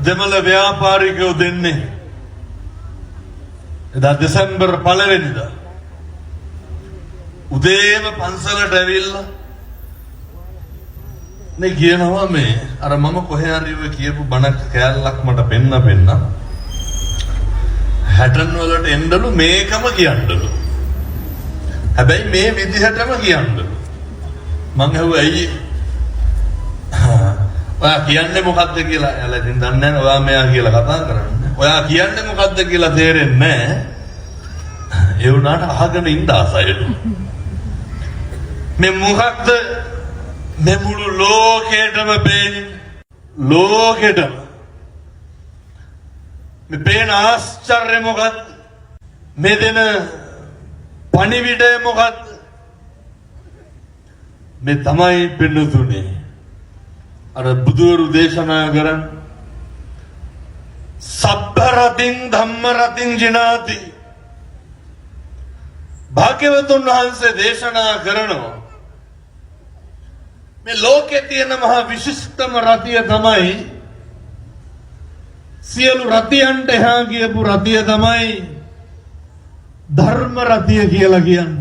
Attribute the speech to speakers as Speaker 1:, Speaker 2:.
Speaker 1: දෙමළ ව්‍යාපාරිකයෝ දෙන්නේ එදා දෙසැම්බර් 1 වෙනිදා උදේම පන්සලට ඇවිල්ලා නේ කියනවා මේ අර මම කොහේ හරි ඔය කියපු බණක් කෑල්ලක් මට පෙන්න හැටන් වලට එන්නලු මේකම කියන්නලු හැබැයි මේ විදිහටම කියන්නලු මං ඇහුවා ඇයි ඔයා කියන්නේ මොකද්ද කියලා එයාලා ඉතින් දන්නේ නැහැ ඔයා මෙයා කියලා කතා කරන්නේ ඔයා කියන්නේ මොකද්ද කියලා තේරෙන්නේ නැහැ ඒ වුණාට අහගෙන ඉන්න ආසයිලු මේ මොකක්ද මේ මුළු ලෝකෙටම පේන්නේ ලෝකෙටම මේ පේන ආශ්චර්ය මොකක්ද මේ දෙන පණිවිඩය මොකක්ද මේ තමයි පින්නතුනේ අර බුදුරු දේශනා කරන් සබ්බ රතින් ධම්ම රතින් ජිනාති භාග්‍යවතුන් වහන්සේ දේශනා කරනවා මේ ලෝකේ තියෙන මහා විශිෂ්ටම රතිය තමයි සියලු රතියන්ට එහා ගියපු රතිය තමයි ධර්ම රතිය කියලා කියන්නේ